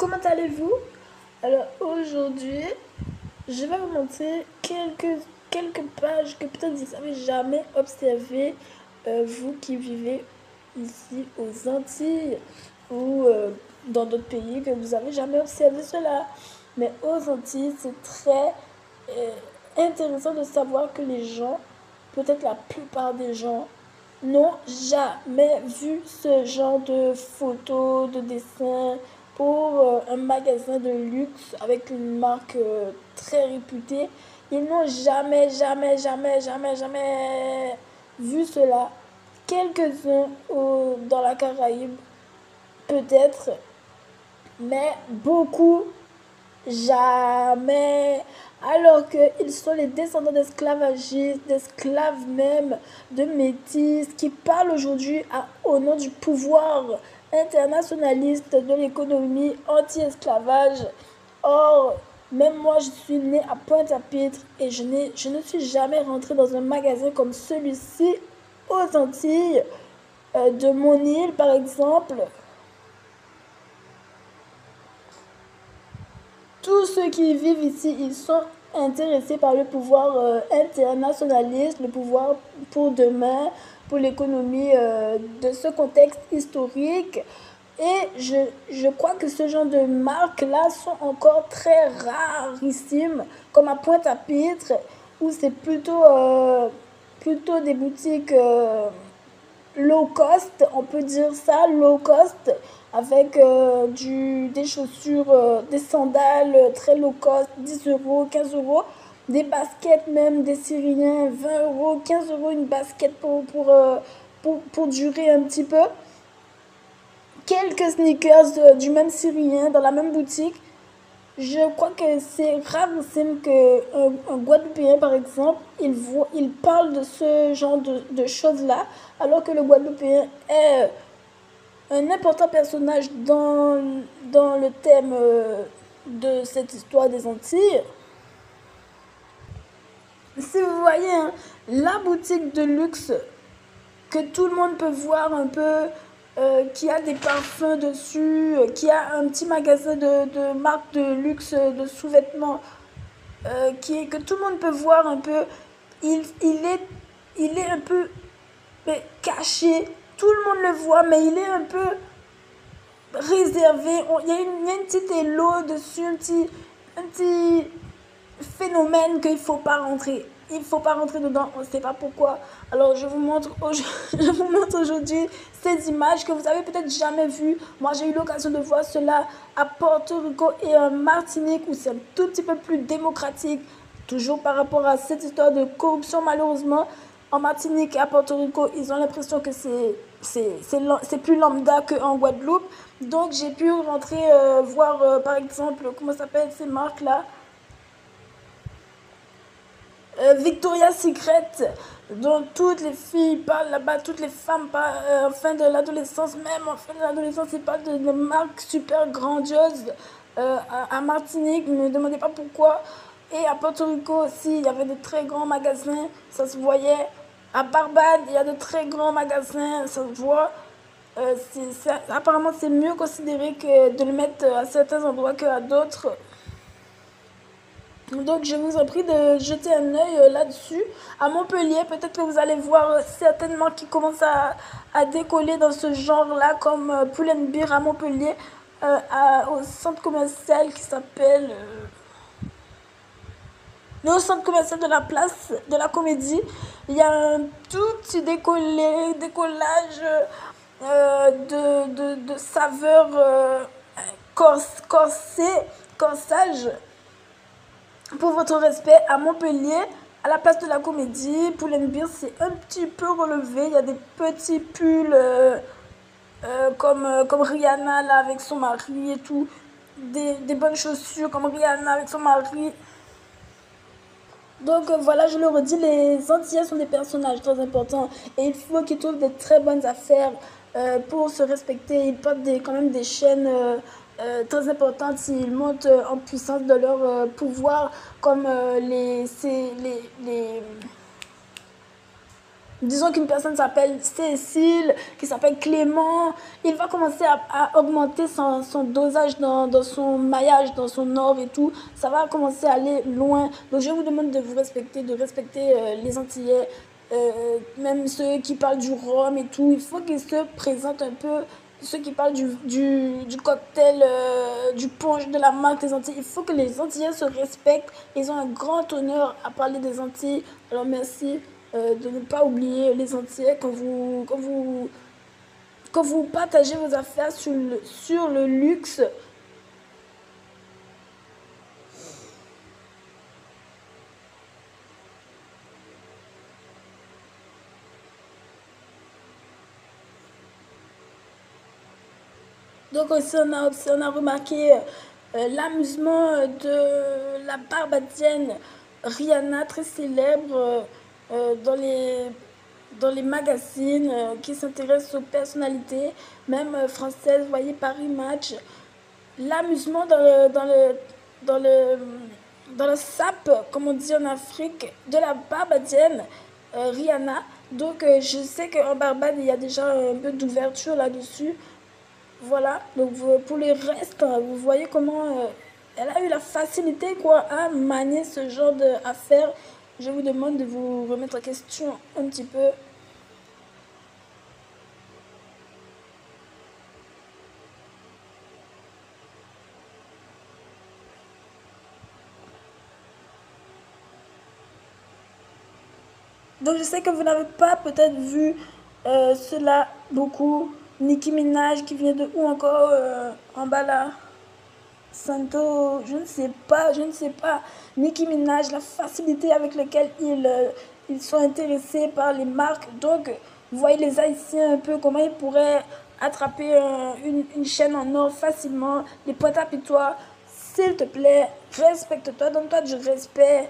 comment allez-vous? Alors aujourd'hui, je vais vous montrer quelques pages que peut-être vous n'avez jamais observées, vous qui vivez ici aux Antilles ou dans d'autres pays que vous n'avez jamais observé cela. Mais aux Antilles, c'est très intéressant de savoir que les gens, peut-être la plupart des gens, n'ont jamais vu ce genre de photos, de dessins pour un magasin de luxe avec une marque très réputée. Ils n'ont jamais vu cela. Quelques-uns dans la Caraïbe, peut-être, mais beaucoup jamais. Alors qu'ils sont les descendants d'esclavagistes, d'esclaves même, de métis, qui parlent aujourd'hui au nom du pouvoir internationaliste de l'économie anti-esclavage. Or, même moi, je suis née à Pointe-à-Pitre et je ne suis jamais rentrée dans un magasin comme celui-ci aux Antilles, de mon île par exemple. Tous ceux qui vivent ici, ils sont intéressés par le pouvoir internationaliste, le pouvoir pour demain, pour l'économie de ce contexte historique. Et je crois que ce genre de marques-là sont encore très rarissimes, comme à Pointe-à-Pitre, où c'est plutôt des boutiques low cost, on peut dire ça, low cost, avec des chaussures, des sandales très low cost, 10 euros, 15 euros, des baskets même, des Syriens, 20 euros, 15 euros une basket pour durer un petit peu. Quelques sneakers du même Syrien dans la même boutique. Je crois que c'est rarissime qu'un Guadeloupéen, par exemple, il parle de ce genre de choses-là, alors que le Guadeloupéen est un important personnage dans le thème de cette histoire des Antilles. Si vous voyez, hein, la boutique de luxe que tout le monde peut voir un peu, qui a des parfums dessus, qui a un petit magasin de marque de luxe, de sous-vêtements, que tout le monde peut voir un peu. Il est un peu caché. Tout le monde le voit, mais il est un peu réservé. Il y a une petite élo dessus, un petit phénomène qu'il ne faut pas rentrer. Il ne faut pas rentrer dedans, on ne sait pas pourquoi. Alors je vous montre aujourd'hui ces images que vous avez peut-être jamais vues. Moi j'ai eu l'occasion de voir cela à Porto Rico et en Martinique où c'est un tout petit peu plus démocratique. Toujours par rapport à cette histoire de corruption malheureusement. En Martinique et à Porto Rico, ils ont l'impression que c'est plus lambda qu'en Guadeloupe. Donc j'ai pu rentrer voir par exemple, comment s'appellent ces marques-là, Victoria's Secret, dont toutes les filles parlent là-bas, toutes les femmes parlent, en fin de l'adolescence, même en fin de l'adolescence, ils parlent de marques super grandioses. À Martinique, ne me demandez pas pourquoi. Et à Porto Rico aussi, il y avait de très grands magasins, ça se voyait. À Barbade, il y a de très grands magasins, ça se voit. Apparemment, c'est mieux considéré que de le mettre à certains endroits qu'à d'autres. Donc je vous en prie de jeter un œil là-dessus. À Montpellier, peut-être que vous allez voir certainement qui commencent à décoller dans ce genre-là, comme Pull&Bear à Montpellier, au centre commercial qui s'appelle le centre commercial de la place de la Comédie. Il y a un tout petit décollage de saveurs corsage. Pour votre respect, à Montpellier, à la place de la Comédie, Pull&Bear, c'est un petit peu relevé. Il y a des petits pulls comme Rihanna là, avec son mari et tout. Des bonnes chaussures comme Rihanna avec son mari. Donc voilà, je le redis, les Antillais sont des personnages très importants et il faut qu'ils trouvent de très bonnes affaires pour se respecter. Ils portent quand même des chaînes très importantes s'ils montent en puissance de leur pouvoir, comme disons qu'une personne s'appelle Cécile, qui s'appelle Clément, il va commencer à augmenter son dosage dans son maillage, dans son or et tout. Ça va commencer à aller loin. Donc je vous demande de vous respecter, de respecter les Antillais, même ceux qui parlent du rhum et tout. Il faut qu'ils se présentent un peu. Ceux qui parlent du cocktail, du punch de la marque des Antilles, il faut que les Antillais se respectent. Ils ont un grand honneur à parler des Antilles. Alors merci de ne pas oublier les Antillais quand vous partagez vos affaires sur le luxe. Donc aussi on a remarqué l'amusement de la Barbadienne Rihanna, très célèbre dans les magazines qui s'intéressent aux personnalités, même françaises, vous voyez Paris Match. L'amusement dans le, dans le sap, comme on dit en Afrique, de la Barbadienne Rihanna. Donc je sais qu'en Barbade, il y a déjà un peu d'ouverture là-dessus. Voilà, donc pour le reste, vous voyez comment elle a eu la facilité quoi, à manier ce genre d'affaires. Je vous demande de vous remettre en question un petit peu. Donc je sais que vous n'avez pas peut-être vu cela beaucoup. Nicki Minaj qui vient de où encore en bas là. Santo, je ne sais pas, je ne sais pas. Nicki Minaj, la facilité avec laquelle ils sont intéressés par les marques. Donc, vous voyez les Haïtiens un peu, comment ils pourraient attraper une chaîne en or facilement. Les pointe à toi, s'il te plaît, respecte-toi, donne-toi du respect.